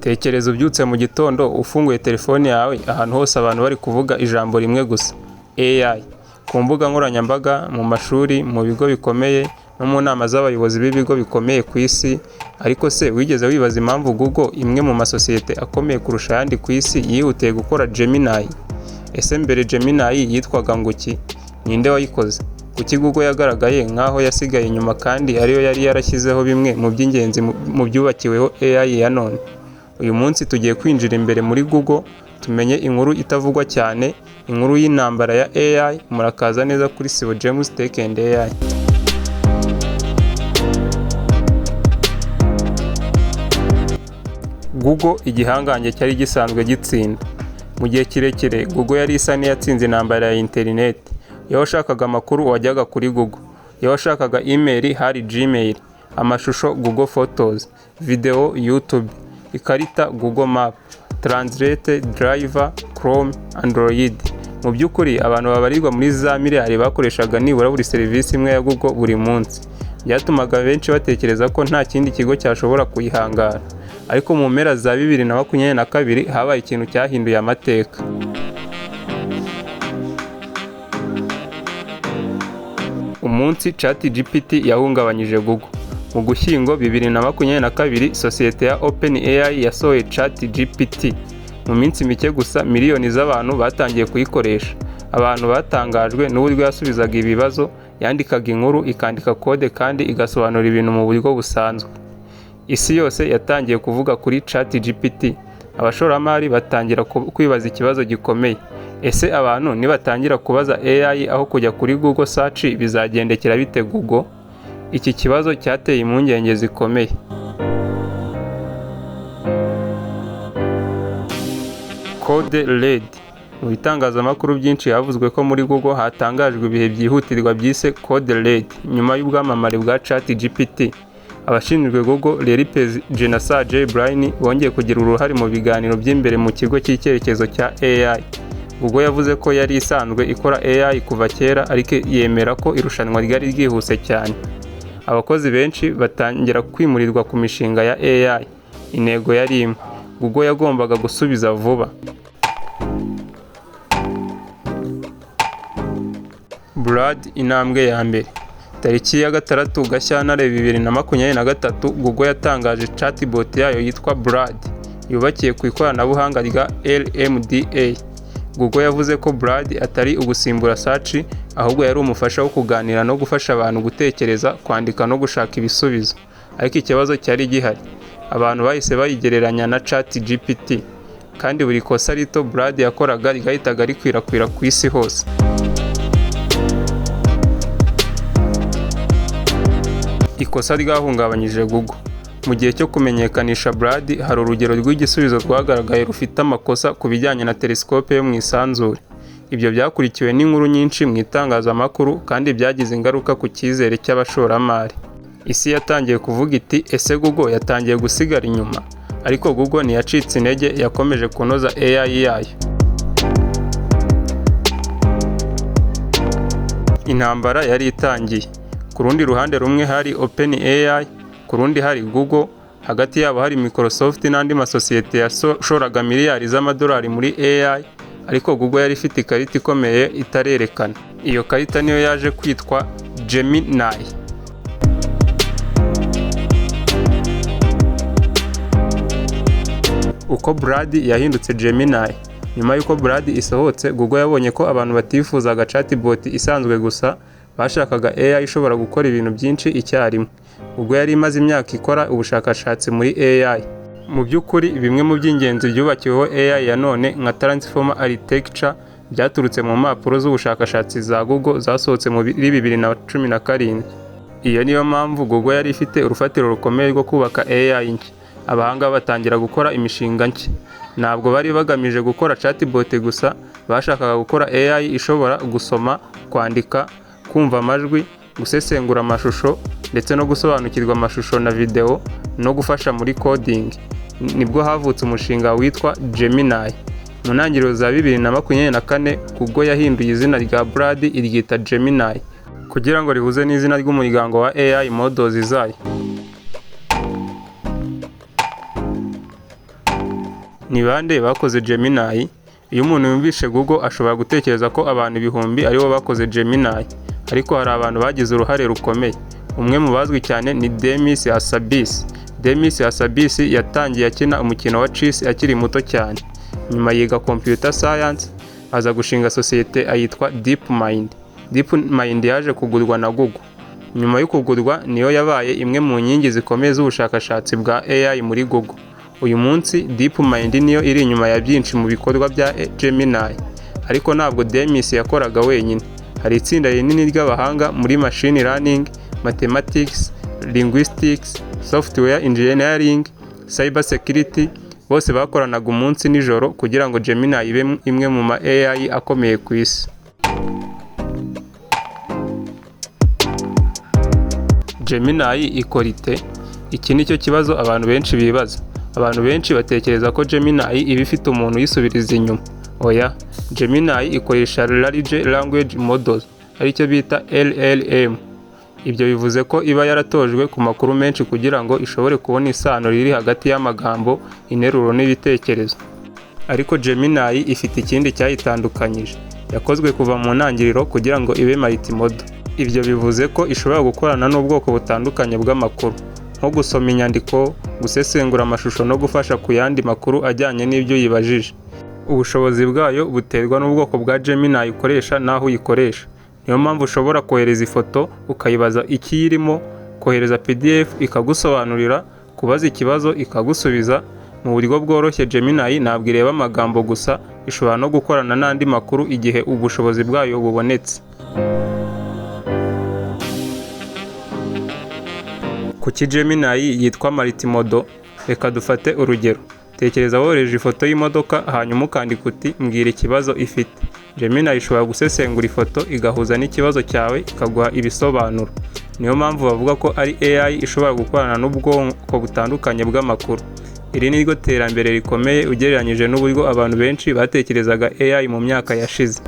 Tekereza ubyutse mu gitondo ufunguye telefone yawe ahantu hose abantu bari kuvuga ijambo rimwe gusa AI. Ku mbuga nkoranyambaga, mu mashuri, mu bigo bikomeye no mu nama z'abayobozi b'ibigo bikomeye ku isi. Ariko se wigeze wibaza impamvu Google, imwe mu masosiyete akomeye kurusha ayandi ku isi, yihutiye gukora Gemini? Ese mbere Gemini yitwaga ngo iki? Ninde wayikoze? Kuki Google yagaragaye nk'aho yasigaye inyuma kandi ariyo yari yarashyizeho bimwe mu by'ingenzi mu byubakiweho AI ya none? Uyu munsi tugiye kwinjira imbere muri Google, tumenye inkuru itavugwa cyane, inkuru y'intambara ya AI. Murakaza neza kuri Sibo James Tech and AI. Google, igihangange cyari gisanzwe gitsinda. Mu gihe kirekire Google yari isa n'iyatsinze intambara ya internet. Iyo washakaga amakuru wajyaga kuri Google, iyo washakaga email hari Gmail, amashusho Google Photos, video YouTube, ikarita Google Map, Translate, Driver, Chrome, Android. Mu by'ukuri abantu babarirwa muri za miliyari bakoreshaga nibura buri serivisi imwe ya Google buri munsi. Byatumaga benshi batekereza ko nta kindi kigo cyashobora kuyihangara. Ariko mu mpera za 2022 habaye ikintu cyahinduye amateka. Umunsi ChatGPT yahungabanyije Google. Mu Gushyingo 2022, sosiyete ya OpenAI yasohoye ChatGPT. Mu minsi mike gusa miliyoni z'abantu batangiye kuyikoresha. Abantu batangajwe n'uburyo yasubizaga ibibazo, yandikaga inkuru, ikandika kode kandi igasobanura ibintu mu buryo busanzwe. Isi yose yatangiye kuvuga kuri ChatGPT. Abashoramari batangira kwibaza ikibazo gikomeye. Ese abantu nibatangira kubaza AI aho kujya kuri Google Search bizagendekera bite Google? Iki kibazo cyateye impungenge zikomeye. Code Red. Mu bitangazamakuru byinshi havuzwe ko muri Google hatangajwe ibihe byihutirwa byise Code Red nyuma y'ubwamamare bwa ChatGPT. Abashinzwe Google, Larry Page na Sergey Brin, bongeye kugira uruhare mu biganiro by'imbere mu kigo cy'icyerekezo cya AI. Google yavuze ko yari isanzwe ikora AI kuva kera, ariko yemera ko irushanwa ryari ryihuse cyane. Abakozi benshi batangira kwimurirwa ku mishinga ya AI. Intego yari imwe: Google yagombaga gusubiza vuba. Brad, intambwe ya mbere. Tariki ya 6 Gashyantare 2023, Google yatangaje chatbot yayo yitwa Brad, yubakiye ku ikoranabuhanga rya LMDA. Google yavuze ko Brad atari ugusimbura Search, ahubwo yari umufasha wo kuganira no gufasha abantu gutekereza, kwandika no gushaka ibisubizo. Ariko ikibazo cyari gihari. Abantu bahise bayigereranya na ChatGPT, kandi buri kosa rito Brad yakoraga rigahitaga rikwirakwira ku isi hose. Ikosa ryahungabanyije Google. Mu gihe cyo kumenyekanisha Brad, hari urugero rw'igisubizo rwagaragaye rufite amakosa ku bijyanye na telescope yo mu isanzure. Ibyo byakurikiwe n'inkuru nyinshi mu itangazamakuru kandi byagize ingaruka ku cyizere cy'abashoramari. Isi yatangiye kuvuga iti, ese Google yatangiye gusigara inyuma? Ariko Google ntiyacitse intege, yakomeje kunoza AI yayo. Intambara yari itangiye. Ku rundi ruhande rumwe hari OpenAI, ku rundi hari Google. Hagati yabo hari Microsoft n'andi masosiyete yashoraga miliyari z'amadolari muri AI. Ariko Google yari ifite ikarita ikomeye itarerekana. Iyo karita niyo yaje kwitwa Gemini. Uko Brad yahindutse Gemini. Nyuma y'uko Brad isohotse, Google yabonye ko abantu batifuzaga chatbot isanzwe gusa, bashakaga AI ishobora gukora ibintu byinshi icyarimwe. Google yari imaze imyaka ikora ubushakashatsi muri AI. Mu by'ukuri bimwe mu by'ingenzi byubakiweho AI ya none nka Transformer Architecture byaturutse mu mpapuro z'ubushakashatsi za Google zasohotse muri 2017. Iyo niyo mpamvu Google yari ifite urufatiro rukomeye rwo kubaka AI nshya. Abahanga batangira gukora imishinga nshya. Ntabwo bari bagamije gukora chatbot gusa, bashakaga gukora AI ishobora gusoma, kwandika, kumva amajwi, gusesengura amashusho ndetse no gusobanukirwa amashusho na video no gufasha muri coding. Nibwo havutse umushinga witwa Gemini. Mu ntangiriro za 2024, Google yahinduye izina rya Brad iryita Gemini kugira ngo rihuze n'izina ry'umuryango wa AI models zayo. Ni bande bakoze Gemini? Iyo umuntu yumvishe Google ashobora gutekereza ko abantu ibihumbi aribo bakoze Gemini, ariko hari abantu bagize uruhare rukomeye. Umwe mu bazwi cyane ni Demis Hassabis. Demis Hassabis yatangiye akina umukino wa chess akiri muto cyane. Nyuma yiga computer science, aza gushinga sosiyete ayitwa DeepMind. DeepMind yaje kugurwa na Google. Nyuma yo kugurwa niyo yabaye imwe mu nkingi zikomeye z'ubushakashatsi bwa AI muri Google. Uyu munsi DeepMind niyo iri inyuma ya byinshi mu bikorwa bya Gemini. Ariko ntabwo Demis yakoraga wenyine. Hari itsinda rinini ry'abahanga muri machine learning, mathematics, linguistics, software engineering, cyber security, bose bakoranaga umunsi nijoro kugira ngo Gemini ibe imwe mu ma AI akomeye ku isi. Gemini ikora ite? Iki nicyo kibazo abantu benshi bibaza. Abantu benshi batekereza ko Gemini iba ifite umuntu uyisubiriza inyuma. Oya, Gemini ikoresha Large Language Models, aricyo bita LLM. Ibyo bivuze ko iba yaratojwe ku makuru menshi kugira ngo ishobore kubona isano riri hagati y'amagambo, interuro n'ibitekerezo. Ariko Gemini ifite ikindi cyayitandukanyije. Yakozwe kuva mu ntangiriro kugira ngo ibe multimodal. Ibyo bivuze ko ishobora gukorana n'ubwoko butandukanye bw'amakuru, nko gusoma inyandiko, gusesengura amashusho no gufasha ku yandi makuru ajyanye n'ibyo yibajije. Ubushobozi bwayo buterwa n'ubwoko bwa Gemini ikoresha n'aho uyikoresha. Niyo mpamvu ushobora kohereza ifoto ukayibaza ikiyirimo, kohereza PDF ikagusobanurira, kubaza ikibazo ikagusubiza. Mu buryo bworoshye Gemini ntabwo ireba amagambo gusa, ishobora no gukorana n'andi makuru igihe ubushobozi bwayo bubonetse. Kuki Gemini yitwa multimodal? Reka dufate urugero. Tekereza wohereje ifoto y'imodoka hanyuma ukandika uti mbwira ikibazo ifite. Gemini ishobora gusesengura ifoto igahuza n'ikibazo cyawe ikaguha ibisobanuro. Niyo mpamvu bavuga ko ari AI ishobora gukorana n'ubwoko butandukanye bw'amakuru. Iri ni ryo terambere rikomeye ugereranyije n'uburyo abantu benshi batekerezaga AI mu myaka yashize.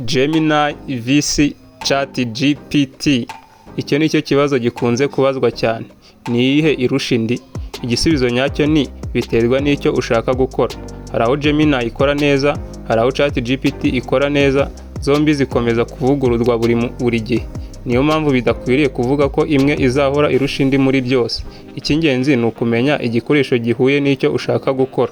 Gemini vs ChatGPT. Icyo ni cyo kibazo gikunze kubazwa cyane. Ni iyihe irusha indi? Igisubizo nyacyo ni biterwa n'icyo ushaka gukora. Hari aho Gemini ikora neza, hari aho ChatGPT ikora neza, zombi zikomeza kuvugururwa buri gihe. Niyo mpamvu bidakwiriye kuvuga ko imwe izahora irusha indi muri byose. Icy'ingenzi ni ukumenya igikoresho gihuye n'icyo ushaka gukora.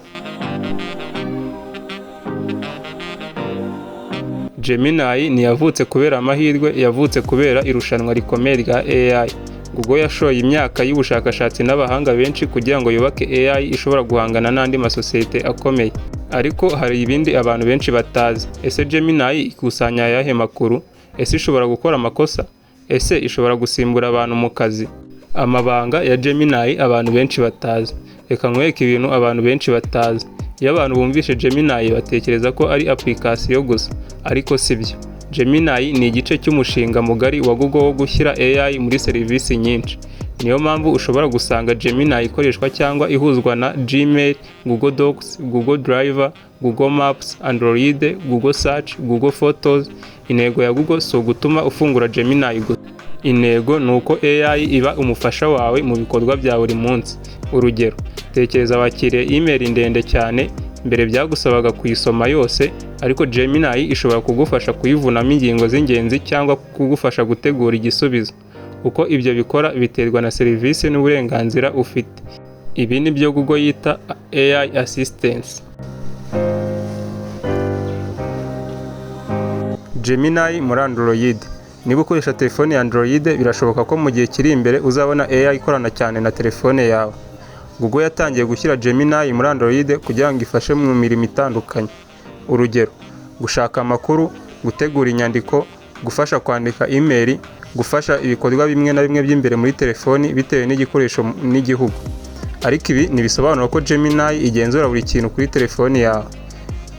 Gemini ntiyavutse kubera amahirwe, yavutse kubera irushanwa rikomeye rya AI. Google yashoye imyaka y'ubushakashatsi n'abahanga benshi kugira ngo yubake AI ishobora guhangana n'andi masosiyete akomeye. Ariko hari ibindi abantu benshi batazi. Ese Gemini ikusanya ayahe makuru? Ese ishobora gukora amakosa? Ese ishobora gusimbura abantu mu kazi? Amabanga ya Gemini abantu benshi batazi. Reka nkwereke ibintu abantu benshi batazi. Iyo abantu bumvishe Gemini batekereza ko ari application gusa, ariko sibyo. Gemini ni igice cy'umushinga mugari wa Google wo gushyira AI muri serivisi nyinshi. Niyo mpamvu ushobora gusanga Gemini ikoreshwa cyangwa ihuzwa na Gmail, Google Docs, Google Drive, Google Maps, Android, Google Search, Google Photos. Intego ya Google si ugutuma ufungura Gemini gusa. Intego ni uko AI iba umufasha wawe mu bikorwa bya buri munsi. Urugero, tekereza wakiriye email ndende cyane, mbere byagusabaga kuyisoma yose, ariko Gemini ishobora kugufasha kuyivunamo ingingo z'ingenzi cyangwa kugufasha gutegura igisubizo. Uko ibyo bikora biterwa na serivisi n'uburenganzira ufite. Ibi ni byo Google yita AI assistance. Gemini muri Android. Niba ukoresha telefone ya Android, birashoboka ko mu gihe kiri imbere uzabona AI ikorana cyane na telefone yawe. Google yatangiye gushyira Gemini muri Android kugira ngo ifashe mu mirimo itandukanye. Urugero, gushaka amakuru, gutegura inyandiko, gufasha kwandika email, gufasha ibikorwa bimwe na bimwe by'imbere muri telefoni bitewe n'igikoresho n'igihugu. Ariko ibi ntibisobanura ko Gemini igenzura buri kintu kuri telefoni yawe.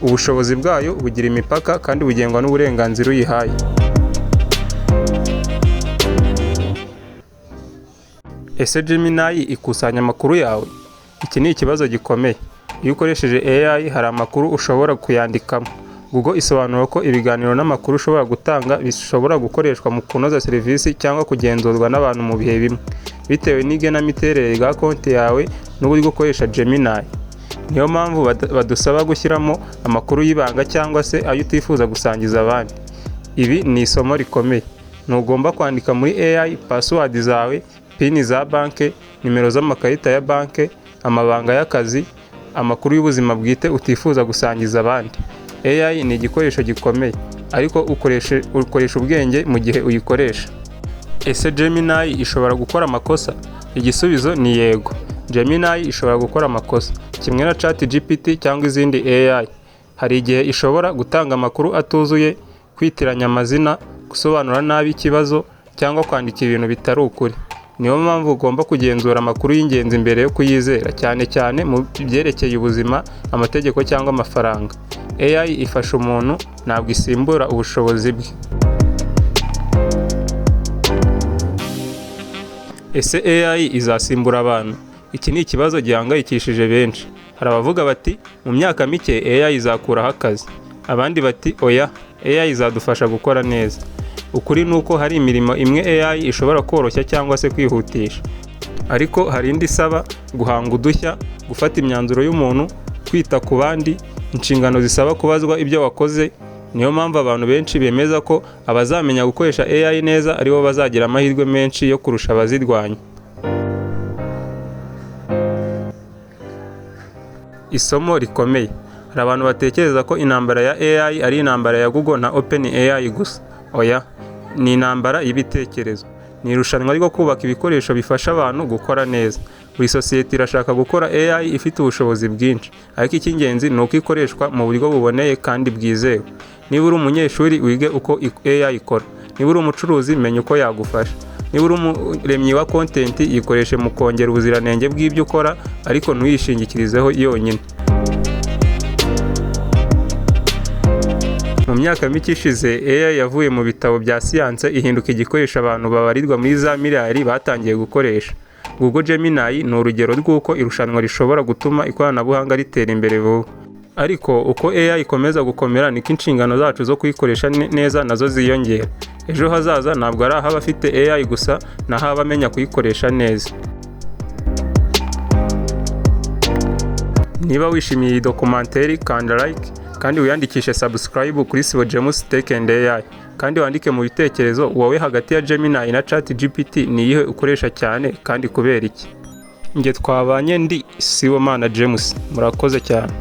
Ubushobozi bwayo bugira imipaka kandi bugengwa n'uburenganzira uyihaye. Ese Gemini ikusanya amakuru yawe? Iki ni ikibazo gikomeye. Iyo ukoresheje AI hari amakuru ushobora kuyandikamo. Google isobanura ko ibiganiro n'amakuru ushobora gutanga bishobora gukoreshwa mu kunoza serivisi cyangwa kugenzurwa n'abantu mu bihe bimwe. bitewe n'igenamiterere rya konti yawe n'uburyo ukoresha Gemini. Niyo mpamvu badusaba gushyiramo amakuru y'ibanga cyangwa se ayo utifuza gusangiza abandi. Ibi ni isomo rikomeye. Ntugomba kwandika muri AI password zawe, pin za banke, nimero z'amakarita ya banke, amabanga y'akazi, amakuru y'ubuzima bwite utifuza gusangiza abandi. AI ni igikoresho gikomeye, ariko ukoresha ubwenge mu gihe uyikoresha. Ese Gemini ishobora gukora amakosa? Igisubizo ni yego. Gemini ishobora gukora amakosa, kimwe na ChatGPT cyangwa izindi AI. Hari igihe ishobora gutanga amakuru atuzuye, kwitiranya amazina, gusobanura nabi ikibazo cyangwa kwandika ibintu bitari ukuri. Niyo mpamvu ugomba kugenzura amakuru y'ingenzi mbere yo kuyizera, cyane cyane mu byerekeye ubuzima, amategeko cyangwa amafaranga. AI ifasha umuntu, ntabwo isimbura ubushobozi bwe. Ese AI izasimbura abantu? Iki ni ikibazo gihangayikishije benshi. Hari abavuga bati mu myaka mike AI izakuraho akazi. Abandi bati oya, AI izadufasha gukora neza. Ukuri ni uko hari imirimo imwe AI ishobora koroshya cyangwa se kwihutisha. Ariko hari indi isaba guhanga udushya, gufata imyanzuro y'umuntu, kwita ku bandi, inshingano zisaba kubazwa ibyo wakoze. Niyo mpamvu abantu benshi bemeza ko abazamenya gukoresha AI neza aribo bazagira amahirwe menshi yo kurusha abazirwanya. Isomo rikomeye. Hari abantu batekereza ko intambara ya AI ari intambara ya Google na OpenAI gusa. Oya, ni intambara y'ibitekerezo. Ni irushanwa ryo kubaka ibikoresho bifasha abantu gukora neza. Buri sosiyete irashaka gukora AI ifite ubushobozi bwinshi, ariko icy'ingenzi ni uko ikoreshwa mu buryo buboneye kandi bwizewe. Niba uri umunyeshuri, wige uko AI ikora. Niba uri umucuruzi, menya uko yagufasha. Niba uri umuremyi wa content, yikoreshe mu kongera ubuziranenge bw'ibyo ukora, ariko ntuyishingikirizeho yonyine. Mu myaka mike ishize, AI yavuye mu bitabo bya siyanse ihinduka igikoresho abantu babarirwa muri za miliyari batangiye gukoresha. Google Gemini ni urugero rw'uko irushanwa rishobora gutuma ikoranabuhanga ritera imbere vuba. Ariko uko AI ikomeza gukomera, niko inshingano zacu zo kuyikoresha neza nazo ziyongera. Ejo hazaza ntabwo ari abafite AI gusa, naho abamenya kuyikoresha neza. Niba wishimiye iyi documentary, kanda like kandi wiyandikishe subscribe kuri Sibo James Tech and AI. Kandi wandike mu bitekerezo, wowe hagati ya Gemini na ChatGPT ni iyihe ukoresha cyane kandi kubera iki? Nge twabanye ndi Sibomana James. Murakoze cyane.